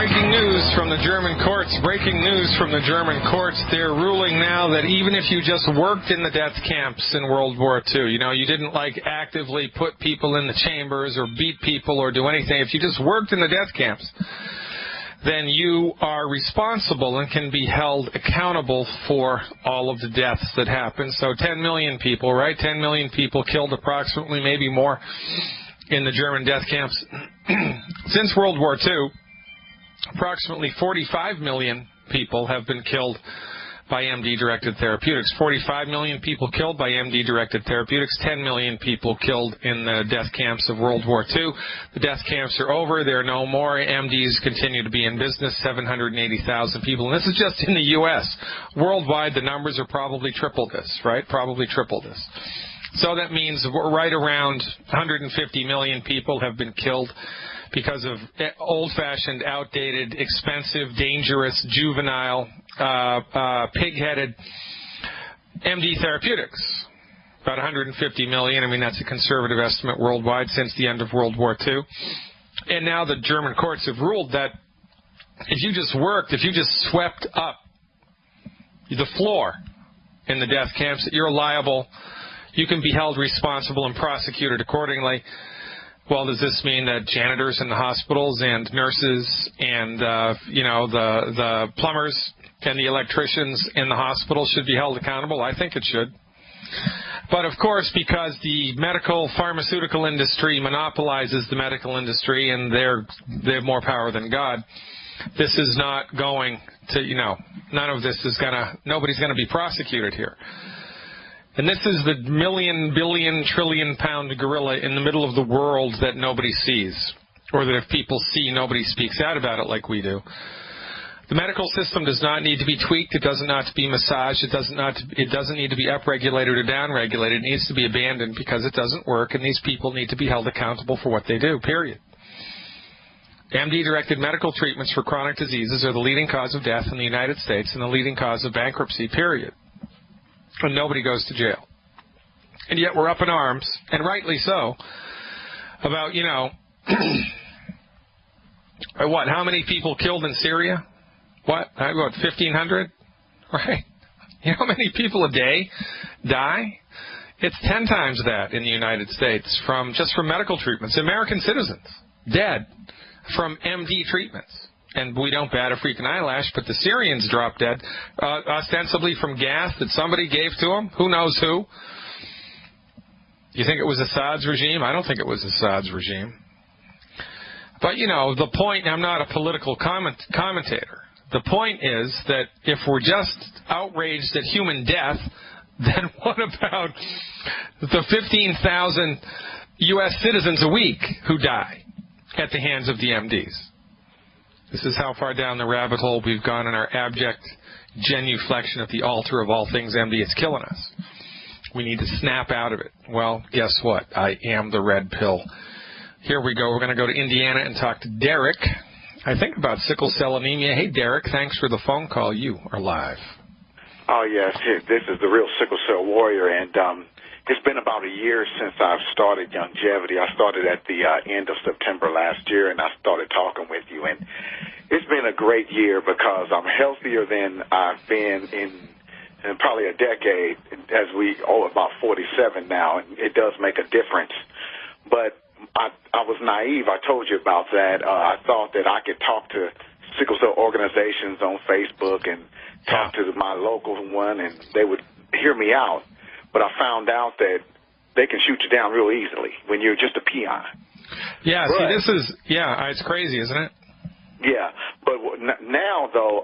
breaking news from the German courts. Breaking news from the German courts. They're ruling now that even if you just worked in the death camps in World War II, you didn't actively put people in the chambers or beat people or do anything. If you just worked in the death camps, then you are responsible and can be held accountable for all of the deaths that happen. So 10 million people, right? 10 million people killed, approximately, maybe more, in the German death camps. Since World War II, approximately 45 million people have been killed by MD-directed therapeutics. 45 million people killed by MD-directed therapeutics. 10 million people killed in the death camps of World War II. The death camps are over. There are no more. MDs continue to be in business. 780,000 people. And this is just in the U.S. Worldwide, the numbers are probably triple this, right? Probably triple this. So that means right around 150 million people have been killed because of old-fashioned, outdated, expensive, dangerous, juvenile, pig-headed MD therapeutics. About 150 million. I mean, that's a conservative estimate worldwide since the end of World War II. And now the German courts have ruled that if you just worked, if you just swept up the floor in the death camps, that you're liable. You can be held responsible and prosecuted accordingly. Well, does this mean that janitors in the hospitals and nurses and, the plumbers and the electricians in the hospital should be held accountable? I think it should. But, of course, because the medical pharmaceutical industry monopolizes the medical industry and they have more power than God, this is not going to, none of this is nobody's going to be prosecuted here. And this is the million, billion, trillion-pound gorilla in the middle of the world that nobody sees, or that if people see, nobody speaks out about it like we do. The medical system does not need to be tweaked. It doesn't need to be massaged. It doesn't need to be upregulated or downregulated. It needs to be abandoned because it doesn't work, and these people need to be held accountable for what they do, period. MD-directed medical treatments for chronic diseases are the leading cause of death in the United States and the leading cause of bankruptcy, period. And nobody goes to jail. And yet we're up in arms, and rightly so, about, what, how many people killed in Syria? What, 1,500? Right? You know how many people a day die? It's 10 times that in the United States just from medical treatments. American citizens dead from MD treatments. And we don't bat a freaking eyelash, but the Syrians dropped dead, ostensibly from gas that somebody gave to them. Who knows who? You think it was Assad's regime? I don't think it was Assad's regime. But, the point, I'm not a political commentator. The point is that if we're just outraged at human death, then what about the 15,000 U.S. citizens a week who die at the hands of the MDs? This is how far down the rabbit hole we've gone in our abject genuflection at the altar of all things MD. It's killing us. We need to snap out of it. Well, guess what? I am the red pill. Here we go. We're going to go to Indiana and talk to Derek, I think, about sickle cell anemia. Hey, Derek, thanks for the phone call. You are live. Oh, yes. This is the real sickle cell warrior, and it's been about a year since I've started Longevity. I started at the end of September last year, and I started talking with you. And it's been a great year because I'm healthier than I've been in probably a decade, as about 47 now, and it does make a difference. But I was naive. I told you about that. I thought that I could talk to sickle cell organizations on Facebook and talk to my local one, and they would hear me out. But I found out that they can shoot you down real easily when you're just a peon. Yeah, it's crazy, isn't it? Yeah, but now, though,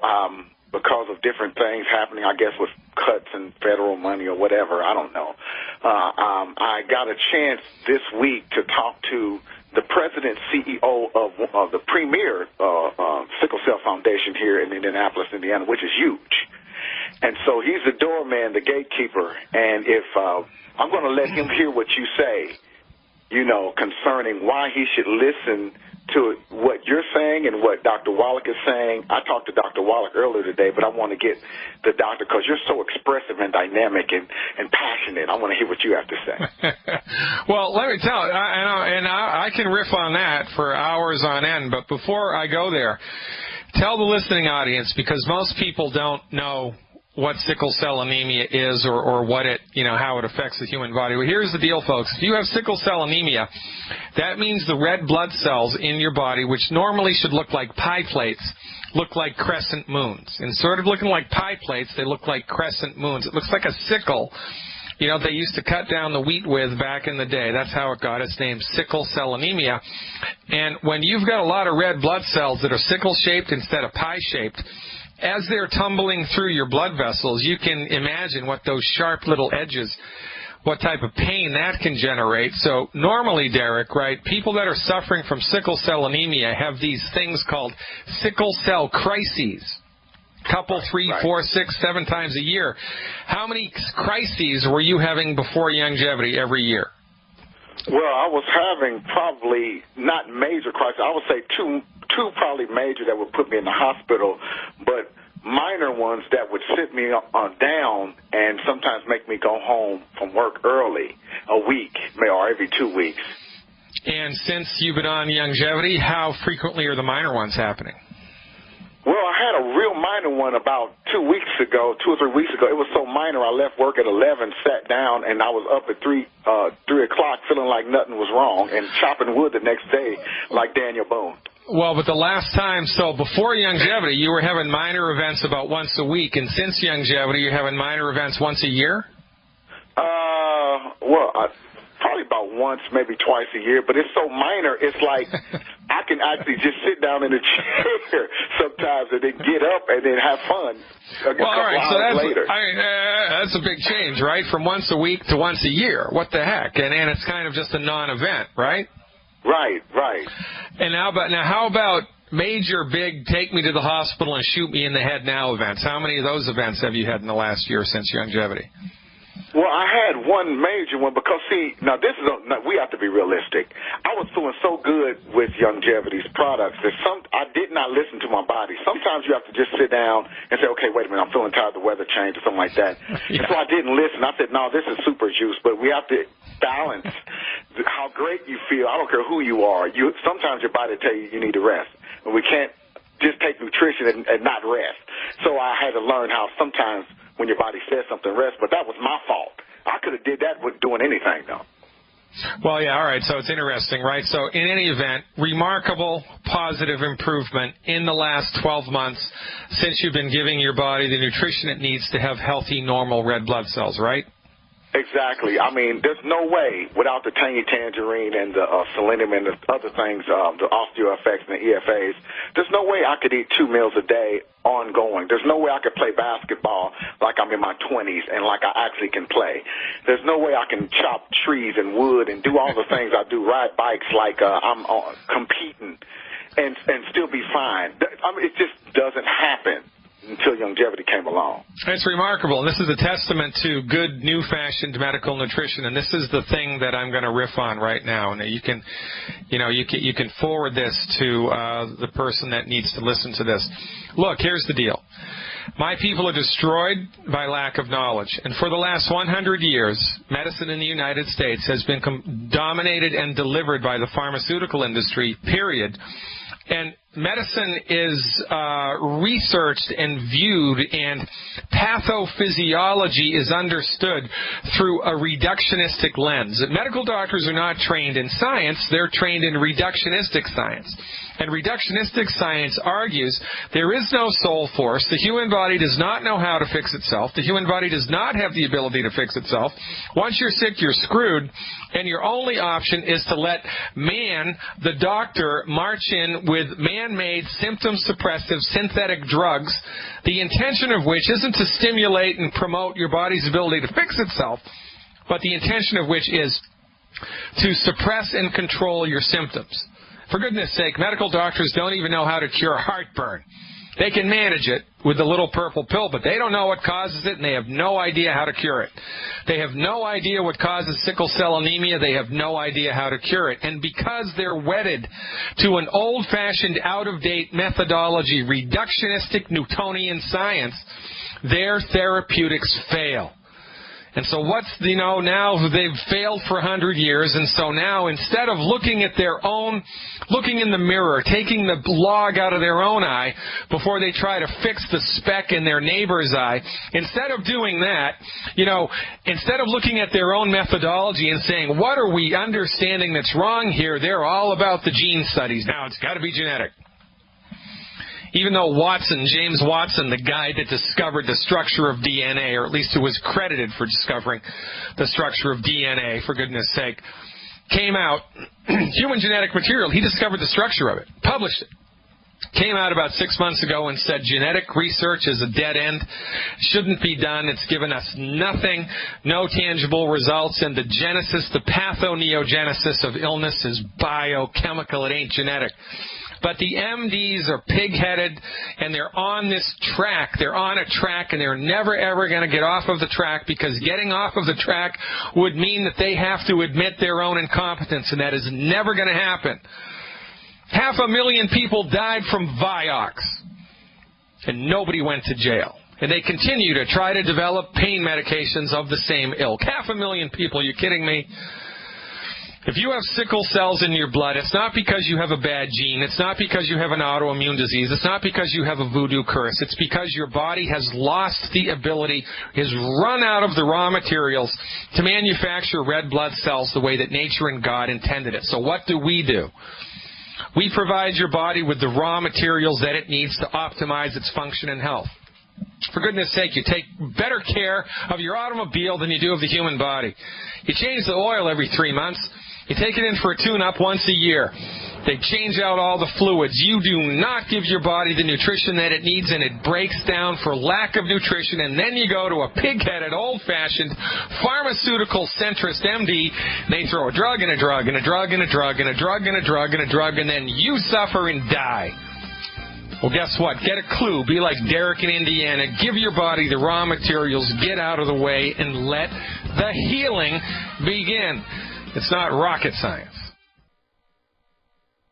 because of different things happening, I guess with cuts in federal money or whatever, I don't know, I got a chance this week to talk to the president CEO of the premier Sickle Cell Foundation here in Indianapolis, Indiana, which is huge. And so he's the doorman, the gatekeeper, and if I'm going to let him hear what you say, concerning why he should listen to what you're saying and what Dr. Wallach is saying. I talked to Dr. Wallach earlier today, but I want to get the doctor, because you're so expressive and dynamic and passionate. I want to hear what you have to say. Well, let me tell you, I can riff on that for hours on end, but before I go there, tell the listening audience, because most people don't know what sickle cell anemia is or what it, how it affects the human body. Well, here's the deal, folks. If you have sickle cell anemia, that means the red blood cells in your body, which normally should look like pie plates, look like crescent moons. Instead of looking like pie plates, they look like crescent moons. It looks like a sickle, they used to cut down the wheat with back in the day. That's how it got its name, sickle cell anemia. And when you've got a lot of red blood cells that are sickle-shaped instead of pie-shaped, as they're tumbling through your blood vessels, you can imagine what those sharp little edges, what type of pain that can generate. So normally, Derek, right, people that are suffering from sickle cell anemia have these things called sickle cell crises. Couple, 3, 4, 6, 7 times a year. How many crises were you having before Youngevity every year? Well, I was having probably not major crises. I would say two probably major that would put me in the hospital, but minor ones that would sit me down and sometimes make me go home from work early, a week or every 2 weeks. And since you've been on Youngevity, how frequently are the minor ones happening? Well, I had a real minor one about 2 or 3 weeks ago. It was so minor, I left work at 11, sat down, and I was up at 3 o'clock feeling like nothing was wrong and chopping wood the next day like Daniel Boone. Well, but the last time, so before Youngevity, you were having minor events about once a week, and since Youngevity, you're having minor events once a year? Probably about once, maybe twice a year, but it's so minor, it's like I can actually just sit down in a chair sometimes and then get up and then have fun well, all right, so later. That's a big change, right, from once a week to once a year. What the heck? And it's kind of just a non-event, right? Right. And how about major, big, take me to the hospital and shoot me in the head now events? How many of those events have you had in the last year since Youngevity? Well, I had one major one because, we have to be realistic. I was feeling so good with Youngevity's products that I did not listen to my body. Sometimes you have to just sit down and say, okay, wait a minute, I'm feeling tired of the weather change or something like that. Yeah. And so I didn't listen. I said, no, this is super juice, but we have to balance how great you feel. I don't care who you are. Sometimes your body tell you need to rest, and we can't just take nutrition and not rest. So I had to learn how sometimes when your body says something, rest, but that was my fault. I could have did that with doing anything, though. Well, yeah, all right, so it's interesting, right? So in any event, remarkable positive improvement in the last 12 months since you've been giving your body the nutrition it needs to have healthy, normal red blood cells, right? Exactly. I mean, there's no way without the tangy tangerine and the selenium and the other things, the OsteoFX and the EFAs, there's no way I could eat 2 meals a day ongoing. There's no way I could play basketball like I'm in my 20s and like I actually can play. There's no way I can chop trees and wood and do all the things I do, ride bikes like I'm competing and still be fine. I mean, it just doesn't happen until Youngevity came along. It's remarkable. And this is a testament to good, new-fashioned medical nutrition. And this is the thing that I'm going to riff on right now. And you can forward this to the person that needs to listen to this. Look, here's the deal. My people are destroyed by lack of knowledge. And for the last 100 years, medicine in the United States has been dominated and delivered by the pharmaceutical industry, period. And medicine is researched and viewed, and pathophysiology is understood through a reductionistic lens. Medical doctors are not trained in science, they're trained in reductionistic science. And reductionistic science argues there is no soul force. The human body does not know how to fix itself. The human body does not have the ability to fix itself. Once you're sick, you're screwed. And your only option is to let man, the doctor, march in with man-made symptom-suppressive synthetic drugs, the intention of which isn't to stimulate and promote your body's ability to fix itself, but the intention of which is to suppress and control your symptoms. For goodness sake, medical doctors don't even know how to cure heartburn. They can manage it with the little purple pill, but they don't know what causes it, and they have no idea how to cure it. They have no idea what causes sickle cell anemia. They have no idea how to cure it. And because they're wedded to an old-fashioned, out-of-date methodology, reductionistic Newtonian science, their therapeutics fail. And so now they've failed for 100 years, and so now instead of looking in the mirror, taking the log out of their own eye before they try to fix the speck in their neighbor's eye, instead of doing that, instead of looking at their own methodology and saying, what are we understanding that's wrong here, they're all about the gene studies. Now, it's got to be genetic. Even though James Watson, the guy that discovered the structure of DNA, or at least who was credited for discovering the structure of DNA, for goodness sake, came out, human genetic material, he discovered the structure of it, published it. Came out about 6 months ago and said genetic research is a dead end, shouldn't be done, it's given us nothing, no tangible results, and the pathoneogenesis of illness is biochemical, it ain't genetic. But the MDs are pig-headed, and they're on this track. They're on a track, and they're never, ever going to get off of the track, because getting off of the track would mean that they have to admit their own incompetence, and that is never going to happen. 500,000 people died from Vioxx, and nobody went to jail. And they continue to try to develop pain medications of the same ilk. 500,000 people, are you kidding me? If you have sickle cells in your blood, it's not because you have a bad gene. It's not because you have an autoimmune disease. It's not because you have a voodoo curse. It's because your body has lost the ability, has run out of the raw materials to manufacture red blood cells the way that nature and God intended it. So what do? We provide your body with the raw materials that it needs to optimize its function and health. For goodness sake, you take better care of your automobile than you do of the human body. You change the oil every 3 months. You take it in for a tune-up once a year. They change out all the fluids. You do not give your body the nutrition that it needs, and it breaks down for lack of nutrition, and then you go to a pig-headed, old-fashioned, pharmaceutical centrist MD. They throw a drug and a drug and a drug and a drug and a drug and a drug and a drug, and then you suffer and die. Well, guess what? Get a clue. Be like Derek in Indiana. Give your body the raw materials. Get out of the way and let the healing begin. It's not rocket science.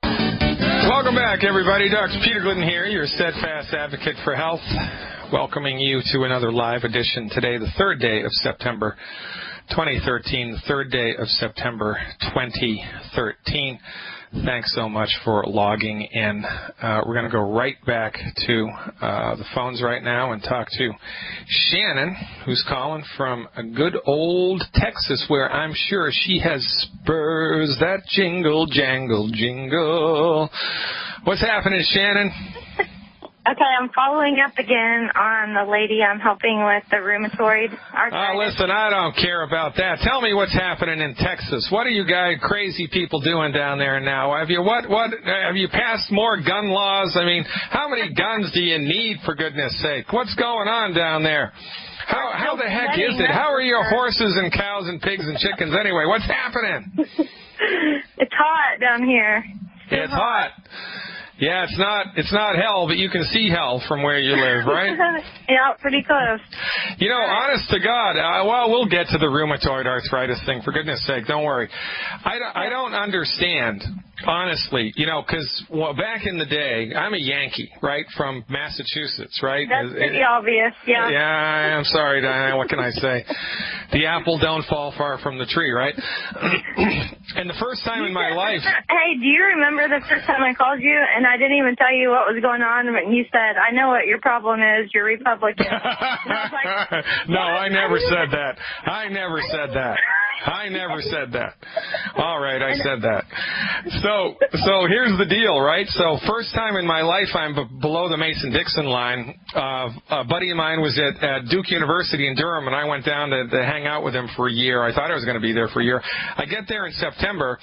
Welcome back, everybody. Dr. Peter Glidden here, your steadfast advocate for health, welcoming you to another live edition today, the 3rd day of September 2013, the 3rd day of September 2013. Thanks so much for logging in. We're going to go right back to the phones right now and talk to Shannon, who's calling from a good old Texas, where I'm sure she has spurs that jingle, jangle, jingle. What's happening, Shannon? Okay, I'm following up again on the lady I'm helping with the rheumatoid arthritis. Oh, listen, I don't care about that. Tell me what's happening in Texas. What are you guys, crazy people, doing down there now? Have you have you passed more gun laws? I mean, how many guns do you need, for goodness sake? What's going on down there? How the heck is it? How are your horses and cows and pigs and chickens anyway? What's happening? It's hot down here. It's hot. Yeah, it's not hell, but you can see hell from where you live, right? Yeah, pretty close. You know, honest to God, we'll get to the rheumatoid arthritis thing, for goodness sake, don't worry. I don't understand, honestly, because back in the day, I'm a Yankee, right, from Massachusetts, right? That's pretty obvious, yeah. Yeah, I'm sorry, Diane, what can I say? The apple don't fall far from the tree, right? And the first time in my life... Hey, do you remember the first time I called you and I didn't even tell you what was going on, and you said, I know what your problem is, you're Republican. No, I never said that. I never said that. All right, I said that. So here's the deal, right? So first time in my life I'm below the Mason-Dixon line. A buddy of mine was at Duke University in Durham, and I went down to hang out with him for a year. I thought I was going to be there for a year. I get there in September.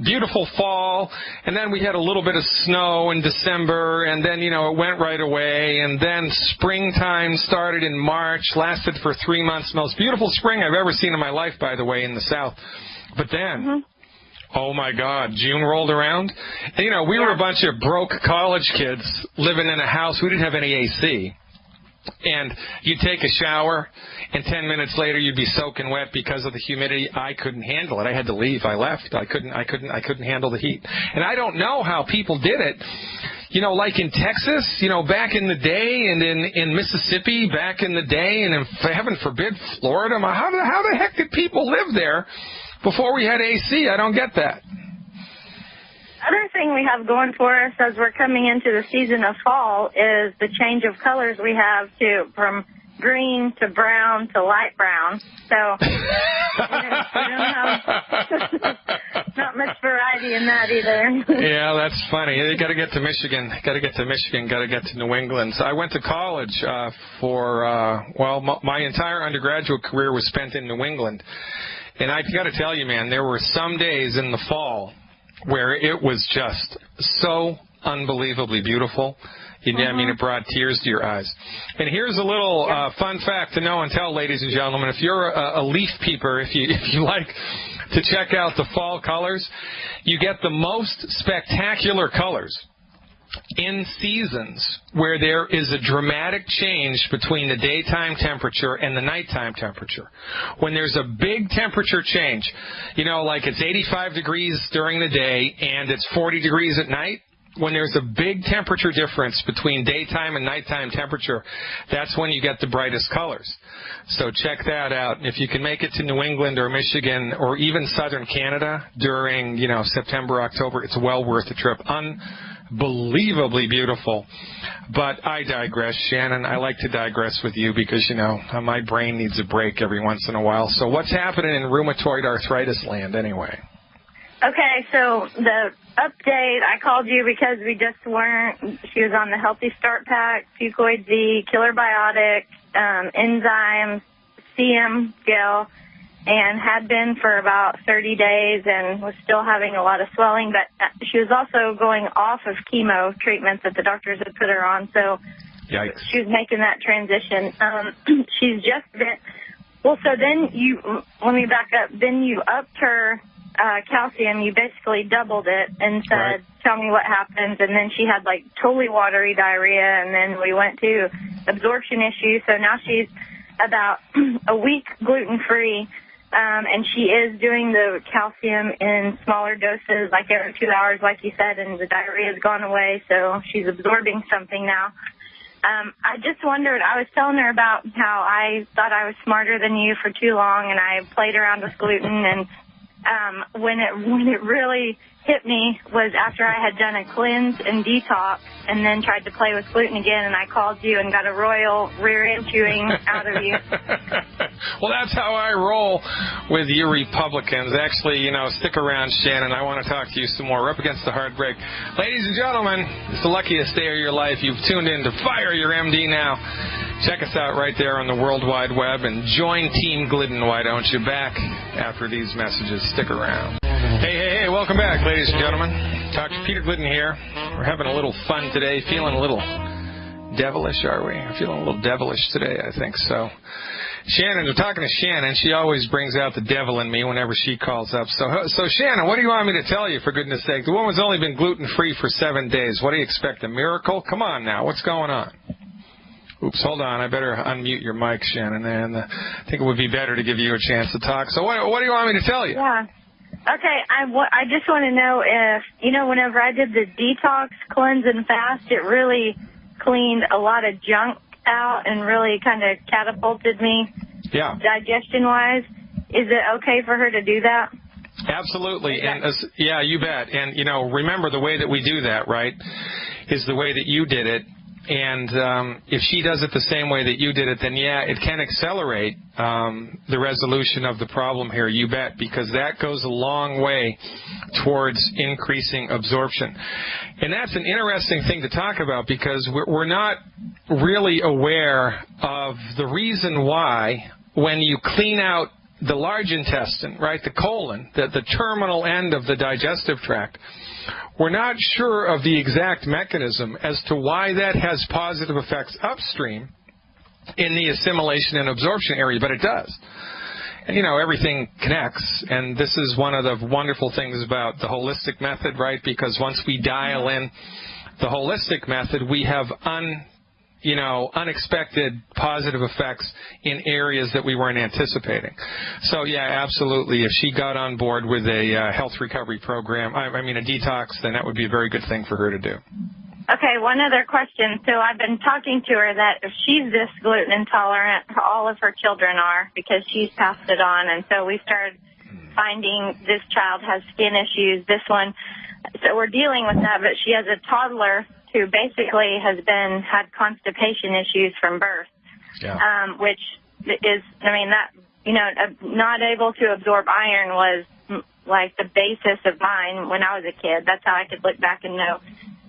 Beautiful fall, and then we had a little bit of snow in December, and then, it went right away, and then springtime started in March, lasted for 3 months. Most beautiful spring I've ever seen in my life, by the way, in the South. But then, oh my God, June rolled around, and, we were a bunch of broke college kids living in a house. We didn't have any AC. And you'd take a shower, and 10 minutes later you'd be soaking wet because of the humidity. I couldn't handle it. I had to leave. I left. I couldn't handle the heat. And I don't know how people did it. like in Texas, back in the day, and in Mississippi back in the day, and in, heaven forbid, Florida. How the heck did people live there before we had AC? I don't get that. Other thing we have going for us as we're coming into the season of fall is the change of colors we have from green to brown to light brown. So we don't have not much variety in that either. Yeah, that's funny. You got to get to Michigan. Got to get to New England. So I went to college my entire undergraduate career was spent in New England. And I got to tell you, man, there were some days in the fall where it was just so unbelievably beautiful. I mean, it brought tears to your eyes. And here's a little fun fact to know and tell, ladies and gentlemen. If you're a leaf peeper, if you like to check out the fall colors, you get the most spectacular colors in seasons where there is a dramatic change between the daytime temperature and the nighttime temperature. When there's a big temperature change, like it's 85 degrees during the day and it's 40 degrees at night, when there's a big temperature difference between daytime and nighttime temperature, that's when you get the brightest colors. So check that out. If you can make it to New England or Michigan or even southern Canada during, September, October, it's well worth the trip. Unbelievably beautiful. But I digress, Shannon. I like to digress with you because, my brain needs a break every once in a while. So what's happening in rheumatoid arthritis land anyway? Okay, so the update, I called you because we just she was on the Healthy Start Pack, Fucoid Z, Killer Biotic, enzymes, CM gel, and had been for about 30 days and was still having a lot of swelling. But she was also going off of chemo treatments that the doctors had put her on, so Yikes. She was making that transition. She's just been, so then let me back up, then you upped her calcium, you basically doubled it and said, right, tell me what happens. And then she had totally watery diarrhea, and then we went to absorption issues. So now she's about a week gluten-free, and she is doing the calcium in smaller doses, every 2 hours, like you said, and the diarrhea has gone away, so she's absorbing something now. I just wondered, I was telling her about how I thought I was smarter than you for too long, and I played around with gluten, and when it really hit me was after I had done a cleanse and detox and then tried to play with gluten again, and I called you and got a royal rear end chewing out of you. Well, that's how I roll with you Republicans. Actually, stick around, Shannon. I want to talk to you some more. We're up against the hard break. Ladies and gentlemen, it's the luckiest day of your life. You've tuned in to Fire Your MD now. Check us out right there on the World Wide Web and join Team Glidden, why don't you? Back after these messages. Stick around. Hey, welcome back, ladies and gentlemen. Dr. Peter Glidden here. We're having a little fun today, feeling a little devilish, are we? We're feeling a little devilish today, I think so. Shannon, we're talking to Shannon. She always brings out the devil in me whenever she calls up. So Shannon, what do you want me to tell you, for goodness sake? The woman's only been gluten-free for 7 days. What do you expect, a miracle? Come on now, what's going on? Oops, hold on. I better unmute your mic, Shannon. And I think it would be better to give you a chance to talk. So what do you want me to tell you? Yeah. Okay, I just want to know if, whenever I did the detox, cleanse, and fast, it really cleaned a lot of junk out and really kind of catapulted me digestion-wise. Is it okay for her to do that? Absolutely. And yeah, you bet. And, remember the way that we do that, right, is the way that you did it. And if she does it the same way that you did it, then, it can accelerate the resolution of the problem here, you bet, because that goes a long way towards increasing absorption. And that's an interesting thing to talk about because we're not really aware of the reason why when you clean out the large intestine, right, the colon, the terminal end of the digestive tract, we're not sure of the exact mechanism as to why that has positive effects upstream in the assimilation and absorption area, but it does. And, everything connects, and this is one of the wonderful things about the holistic method, right, because once we dial in the holistic method, we have unexpected positive effects in areas that we weren't anticipating. So, yeah, absolutely. If she got on board with a health recovery program, a detox, then that would be a very good thing for her to do. Okay, one other question. So I've been talking to her that if she's this gluten intolerant, all of her children are, because she's passed it on. And so we started finding this child has skin issues, this one. So we're dealing with that, but she has a toddler who basically has had constipation issues from birth, which is, not able to absorb iron was like the basis of mine when I was a kid. That's how I could look back and know.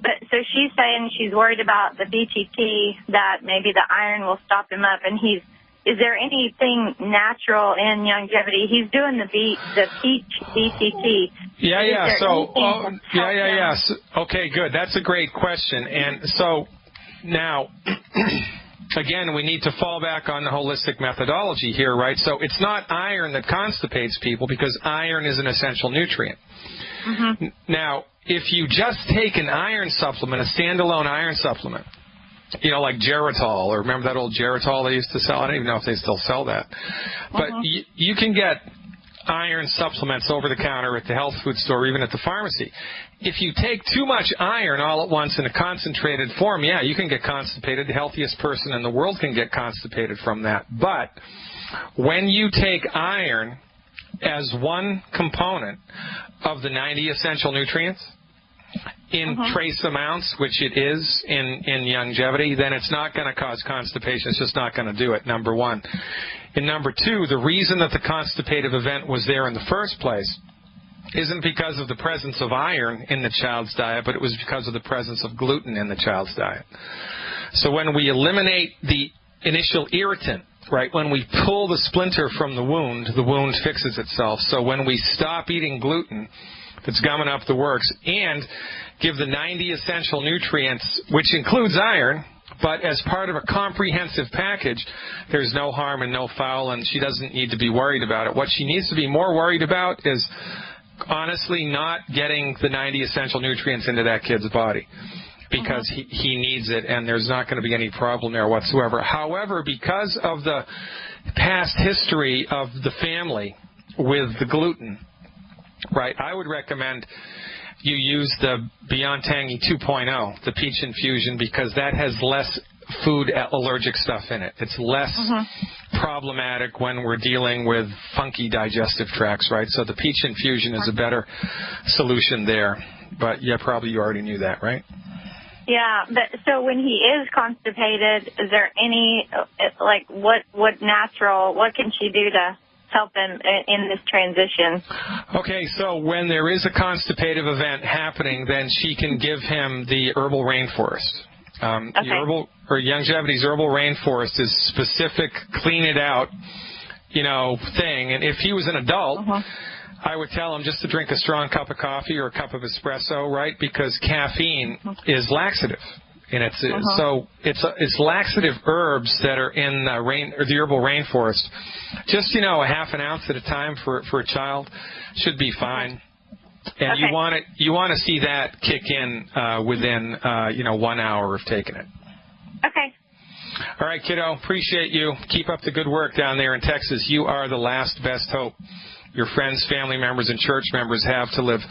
But so she's saying she's worried about the BTT, that maybe the iron will stop him up. And is there anything natural in longevity? He's doing the peach BTT. Yeah. So, okay, good. That's a great question. And so now, again, we need to fall back on the holistic methodology here, right? So it's not iron that constipates people, because iron is an essential nutrient. Mm-hmm. Now, if you just take an iron supplement, a standalone iron supplement, like Geritol, or remember that old Geritol they used to sell? I don't even know if they still sell that. But you can get iron supplements over the counter at the health food store, or even at the pharmacy. If you take too much iron all at once in a concentrated form, you can get constipated. The healthiest person in the world can get constipated from that. But when you take iron as one component of the 90 essential nutrients in trace amounts, which it is in longevity, then it's not going to cause constipation. It's just not going to do it, number one. And number two, the reason that the constipative event was there in the first place isn't because of the presence of iron in the child's diet, but it was because of the presence of gluten in the child's diet. So when we eliminate the initial irritant, right, when we pull the splinter from the wound fixes itself. So when we stop eating gluten that's gumming up the works and give the 90 essential nutrients, which includes iron, but as part of a comprehensive package, there's no harm and no foul, and she doesn't need to be worried about it. What she needs to be more worried about is honestly not getting the 90 essential nutrients into that kid's body, because he needs it, and there's not going to be any problem there whatsoever. However, because of the past history of the family with the gluten, right, I would recommend you use the Beyond Tangy 2.0, the peach infusion, because that has less food allergic stuff in it. It's less problematic when we're dealing with funky digestive tracts, right? So the peach infusion is a better solution there. But probably you already knew that, right? Yeah, but so when he is constipated, is there any, what can she do to help him in this transition? Okay, so when there is a constipative event happening, then she can give him the herbal rainforest. Longevity's herbal rainforest is specific, clean it out, thing. And if he was an adult, I would tell him just to drink a strong cup of coffee or a cup of espresso, right? Because caffeine is laxative. And it's laxative herbs that are in the herbal rainforest. Just, a half an ounce at a time for a child should be fine. And you want to see that kick in within 1 hour of taking it. Okay. All right, kiddo. Appreciate you. Keep up the good work down there in Texas. You are the last best hope your friends, family members, and church members have to live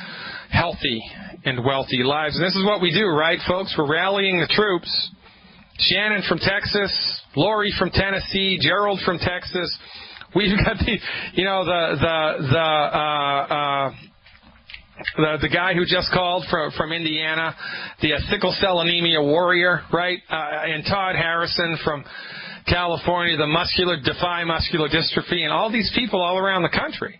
healthy and wealthy lives. And this is what we do, right, folks? We're rallying the troops. Shannon from Texas, Lori from Tennessee, Gerald from Texas. We've got the guy who just called from Indiana, the sickle cell anemia warrior, right? And Todd Harrison from California, the Defy Muscular Dystrophy, and all these people all around the country.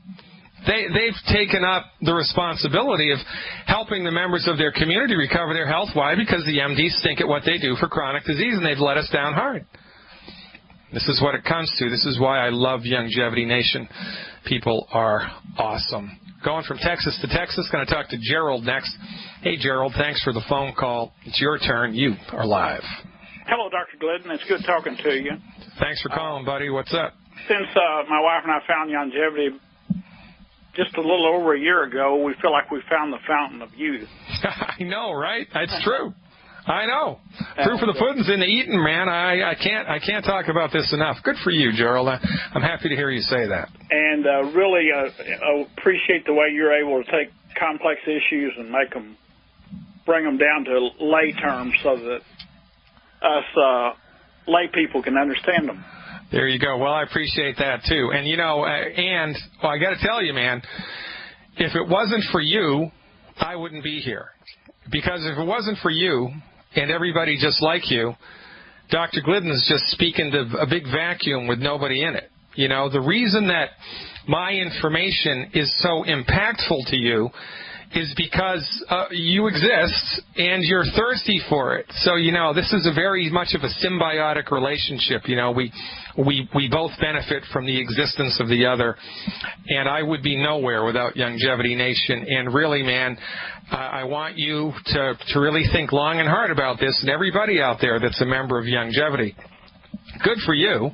They've taken up the responsibility of helping the members of their community recover their health. Why? Because the MDs stink at what they do for chronic disease, and they've let us down hard. This is what it comes to. This is why I love Longevity Nation. People are awesome. Going from Texas to Texas, going to talk to Gerald next. Hey, Gerald, thanks for the phone call. It's your turn. You are live. Hello, Dr. Glidden. It's good talking to you. Thanks for calling, buddy. What's up? Since my wife and I found Longevity just a little over a year ago, we feel like we found the fountain of youth. I know, right? That's true. I know. Proof of the pudding's in the eating, man. I can't talk about this enough. Good for you, Gerald. I'm happy to hear you say that. And really appreciate the way you're able to take complex issues and bring them down to lay terms so that us lay people can understand them. There you go. Well, I appreciate that, too. And, I got to tell you, man, if it wasn't for you, I wouldn't be here. Because if it wasn't for you and everybody just like you, Dr. Glidden is just speaking to a big vacuum with nobody in it. The reason that my information is so impactful to you is because you exist and you're thirsty for it. So, this is a very much of a symbiotic relationship. We both benefit from the existence of the other. And I would be nowhere without Longevity Nation. And really, man, I want you to really think long and hard about this, and everybody out there that's a member of Longevity. Good for you.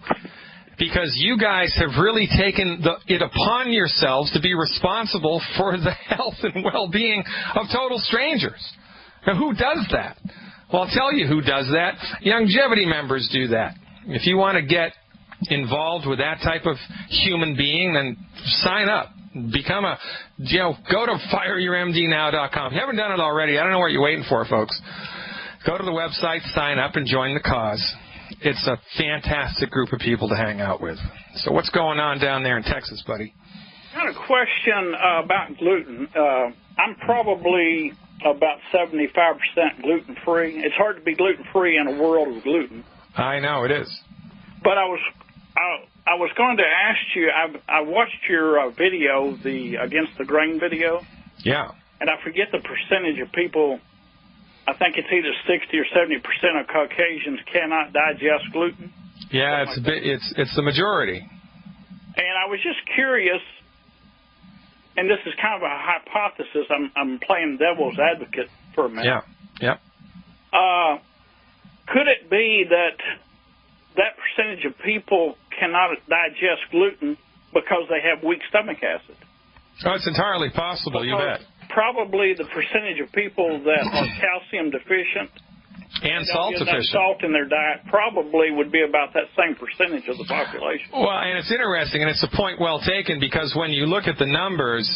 Because you guys have really taken it upon yourselves to be responsible for the health and well-being of total strangers. Now, who does that? Well, I'll tell you who does that. Longevity members do that. If you want to get involved with that type of human being, then sign up. Become go to fireyourmdnow.com. If you haven't done it already, I don't know what you're waiting for, folks. Go to the website, sign up, and join the cause. It's a fantastic group of people to hang out with. So what's going on down there in Texas, buddy? I got a question about gluten. I'm probably about 75% gluten-free. It's hard to be gluten-free in a world of gluten. I know, it is. But I was going to ask you, I watched your video, the Against the Grain video. Yeah. And I forget the percentage of people. I think it's either 60 or 70% of Caucasians cannot digest gluten. Yeah, it's the majority. And I was just curious, and this is kind of a hypothesis. I'm playing devil's advocate for a minute. Yeah. Could it be that percentage of people cannot digest gluten because they have weak stomach acid? Oh, it's entirely possible, you bet. Probably the percentage of people that are calcium deficient and salt deficient, salt in their diet, probably would be about that same percentage of the population. Well, and it's interesting, and it's a point well taken, because when you look at the numbers,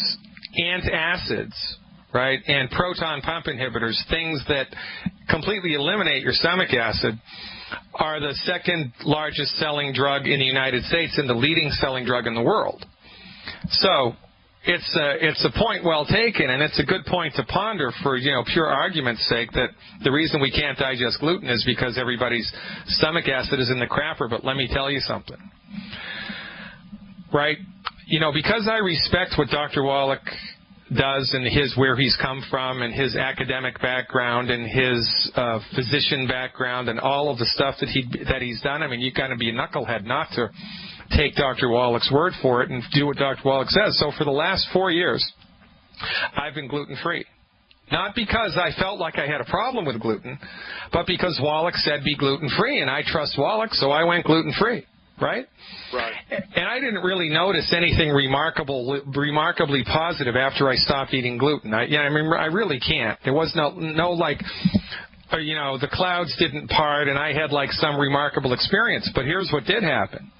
antacids, right, and proton pump inhibitors, things that completely eliminate your stomach acid, are the second largest selling drug in the United States and the leading selling drug in the world. So it's a point well taken, and it's a good point to ponder for, pure argument's sake, that the reason we can't digest gluten is because everybody's stomach acid is in the crapper. But let me tell you something, right? Because I respect what Dr. Wallach does and where he's come from and his academic background and his physician background and all of the stuff that he's done. I mean, you got to be a knucklehead not to take Dr. Wallach's word for it and do what Dr. Wallach says. So for the last 4 years, I've been gluten-free. Not because I felt like I had a problem with gluten, but because Wallach said be gluten-free, and I trust Wallach, so I went gluten-free, right? Right. And I didn't really notice anything remarkably positive after I stopped eating gluten. I really can't. There was no the clouds didn't part, and I had like some remarkable experience. But here's what did happen.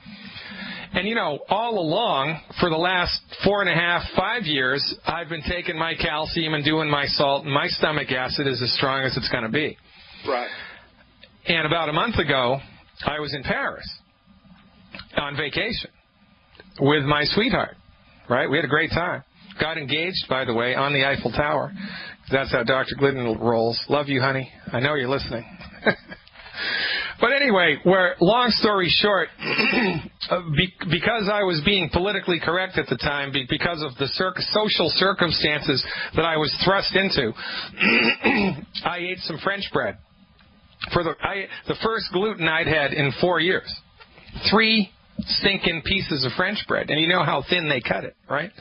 And, all along, for the last 4.5, 5 years, I've been taking my calcium and doing my salt, and my stomach acid is as strong as it's going to be. Right. And about a month ago, I was in Paris on vacation with my sweetheart, right? We had a great time. Got engaged, by the way, on the Eiffel Tower. That's how Dr. Glidden rolls. Love you, honey. I know you're listening. But anyway, long story short, because I was being politically correct at the time, because of the social circumstances that I was thrust into, I ate some French bread. The first gluten I'd had in 4 years. 3 stinking pieces of French bread. And you know how thin they cut it, right?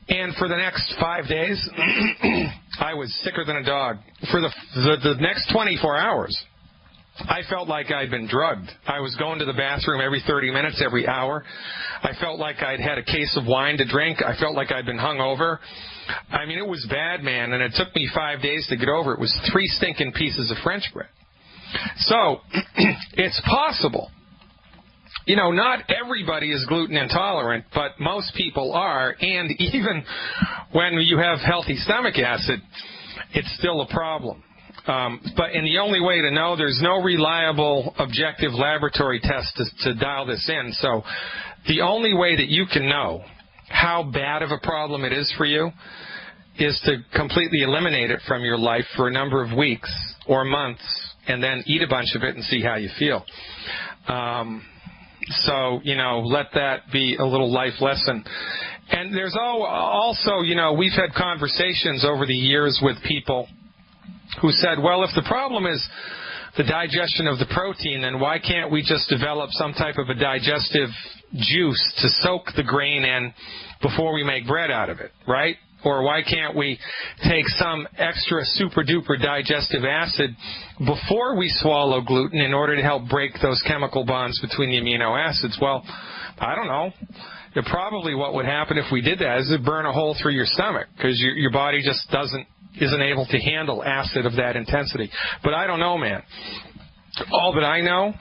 And for the next 5 days, I was sicker than a dog. For the next 24 hours, I felt like I'd been drugged. I was going to the bathroom every 30 minutes, every hour. I felt like I'd had a case of wine to drink. I felt like I'd been hungover. I mean, it was bad, man, and it took me 5 days to get over it. It was 3 stinking pieces of French bread. So, it's possible. You know, not everybody is gluten intolerant, but most people are, and even when you have healthy stomach acid, it's still a problem. And the only way to know, there's no reliable objective laboratory test to dial this in. So the only way that you can know how bad of a problem it is for you is to completely eliminate it from your life for a number of weeks or months and then eat a bunch of it and see how you feel. So, you know, let that be a little life lesson. And there's also, you know, we've had conversations over the years with people who said, well, if the problem is the digestion of the protein, then why can't we just develop some type of a digestive juice to soak the grain in before we make bread out of it, right? Or why can't we take some extra super-duper digestive acid before we swallow gluten in order to help break those chemical bonds between the amino acids? Well, I don't know. Probably what would happen if we did that is it'd burn a hole through your stomach because your body just isn't able to handle acid of that intensity. But I don't know, man. All that I know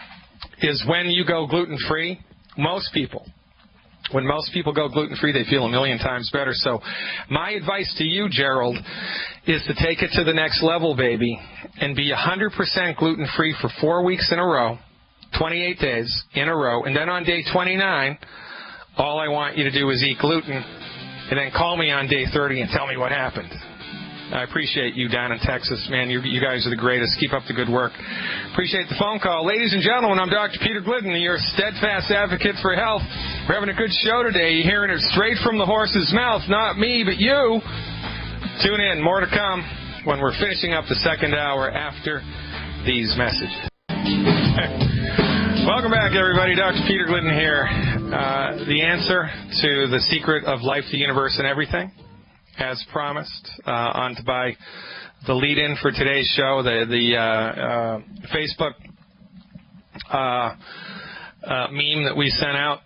is when you go gluten-free, when most people go gluten-free, they feel a million times better. So my advice to you, Gerald, is to take it to the next level, baby, and be 100% gluten-free for 4 weeks in a row, 28 days in a row, and then on day 29, all I want you to do is eat gluten, and then call me on day 30 and tell me what happened. I appreciate you down in Texas, man. You guys are the greatest. Keep up the good work. Appreciate the phone call. Ladies and gentlemen, I'm Dr. Peter Glidden, your steadfast advocate for health. We're having a good show today. You're hearing it straight from the horse's mouth. Not me, but you. Tune in. More to come when we're finishing up the second hour after these messages. Welcome back, everybody. Dr. Peter Glidden here. The answer to the secret of life, the universe, and everything, as promised, on to buy the lead-in for today's show, the Facebook meme that we sent out.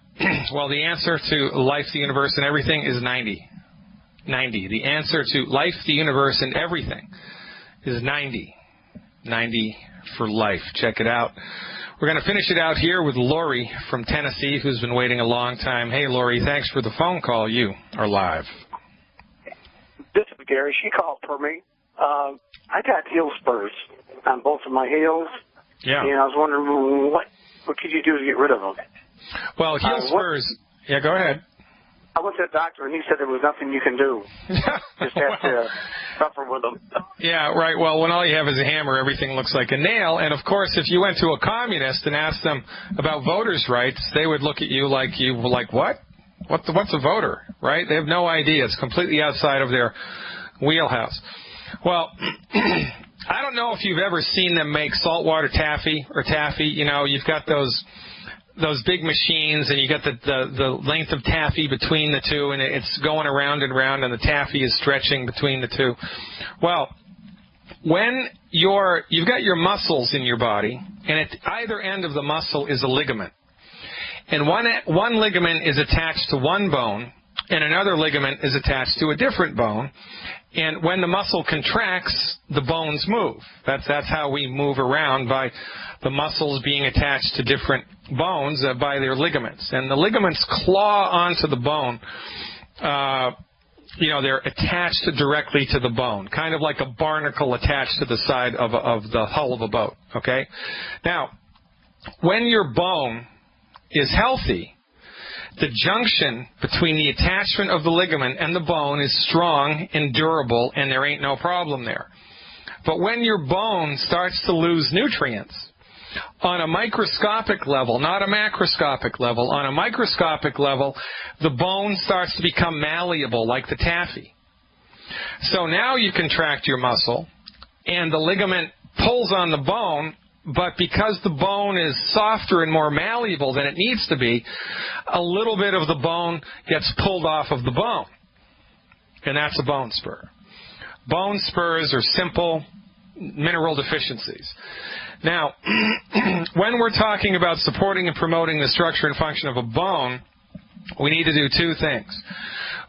Well, the answer to life, the universe, and everything is 90. 90. The answer to life, the universe, and everything is 90. 90 for life. Check it out. We're going to finish it out here with Lori from Tennessee, who's been waiting a long time. Hey, Lori, thanks for the phone call. You are live. This is Gary. She called for me. I got heel spurs on both of my heels. Yeah. And I was wondering what could you do to get rid of them? Well, heel spurs. Yeah, go ahead. I went to the doctor, and he said there was nothing you can do. Just have to suffer with them. Yeah, right. Well, when all you have is a hammer, everything looks like a nail. And, of course, if you went to a communist and asked them about voters' rights, they would look at you like what? What's a voter, right? They have no idea. It's completely outside of their wheelhouse. Well, I don't know if you've ever seen them make saltwater taffy or taffy. You know, you've got those big machines, and you got the length of taffy between the two, and it's going around and around, and the taffy is stretching between the two. Well, when you've got your muscles in your body, and at either end of the muscle is a ligament. And one ligament is attached to one bone, and another ligament is attached to a different bone. And when the muscle contracts, the bones move. That's how we move around, by the muscles being attached to different bones by their ligaments. And the ligaments claw onto the bone. They're attached directly to the bone, kind of like a barnacle attached to the side of the hull of a boat. Okay? Now, when your bone is healthy, the junction between the attachment of the ligament and the bone is strong and durable, and there ain't no problem there. But when your bone starts to lose nutrients, on a microscopic level, not a macroscopic level, on a microscopic level, the bone starts to become malleable like the taffy. So now you contract your muscle, and the ligament pulls on the bone, but because the bone is softer and more malleable than it needs to be, a little bit of the bone gets pulled off of the bone. And that's a bone spur. Bone spurs are simple, mineral deficiencies. Now, when we're talking about supporting and promoting the structure and function of a bone, we need to do two things.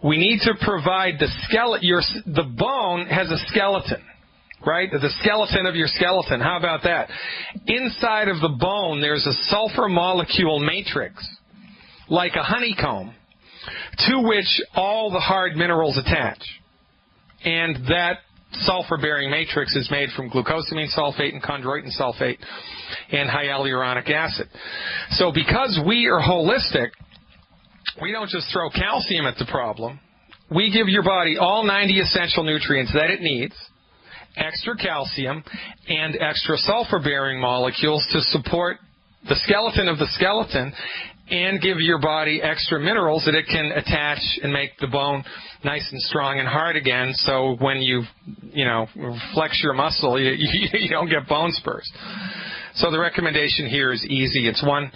We need to provide the bone has a skeleton, right? The skeleton of your skeleton. How about that? Inside of the bone, there's a sulfur molecule matrix, like a honeycomb, to which all the hard minerals attach. And that sulfur-bearing matrix is made from glucosamine sulfate and chondroitin sulfate and hyaluronic acid. So because we are holistic, we don't just throw calcium at the problem. We give your body all 90 essential nutrients that it needs, extra calcium, and extra sulfur-bearing molecules to support the skeleton of the skeleton, and give your body extra minerals that it can attach and make the bone nice and strong and hard again, so when you flex your muscle, you don't get bone spurs. So the recommendation here is easy. It's one,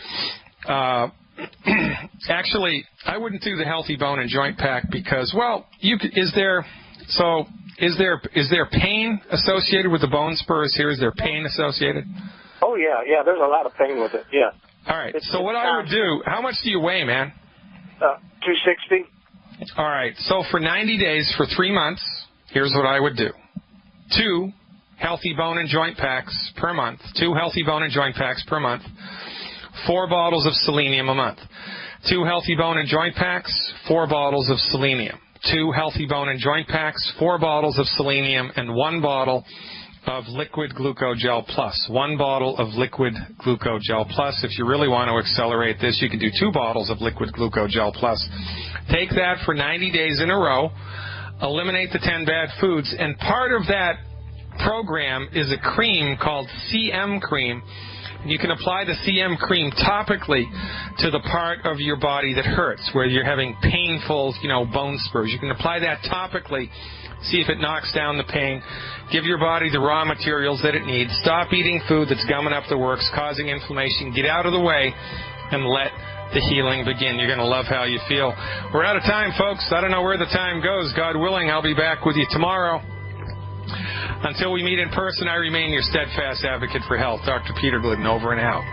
actually, I wouldn't do the Healthy Bone and Joint Pack because, well, is there pain associated with the bone spurs here? Is there pain associated? Oh, yeah, there's a lot of pain with it, yeah. All right, so what I would do, how much do you weigh, man? 260. All right, so for 90 days, for 3 months, here's what I would do. 2 Healthy Bone and Joint Packs per month. 2 Healthy Bone and Joint Packs per month. 4 bottles of selenium a month. 2 Healthy Bone and Joint Packs, 4 bottles of selenium. 2 Healthy Bone and Joint Packs, 4 bottles of selenium, and 1 bottle of liquid glucogel plus. 1 bottle of liquid glucogel plus. If you really want to accelerate this, you can do 2 bottles of liquid glucogel plus. Take that for 90 days in a row. Eliminate the 10 bad foods. And part of that program is a cream called CM cream. You can apply the CM cream topically to the part of your body that hurts, where you're having painful, bone spurs. You can apply that topically. See if it knocks down the pain. Give your body the raw materials that it needs. Stop eating food that's gumming up the works, causing inflammation. Get out of the way and let the healing begin. You're going to love how you feel. We're out of time, folks. I don't know where the time goes. God willing, I'll be back with you tomorrow. Until we meet in person, I remain your steadfast advocate for health, Dr. Peter Glidden, over and out.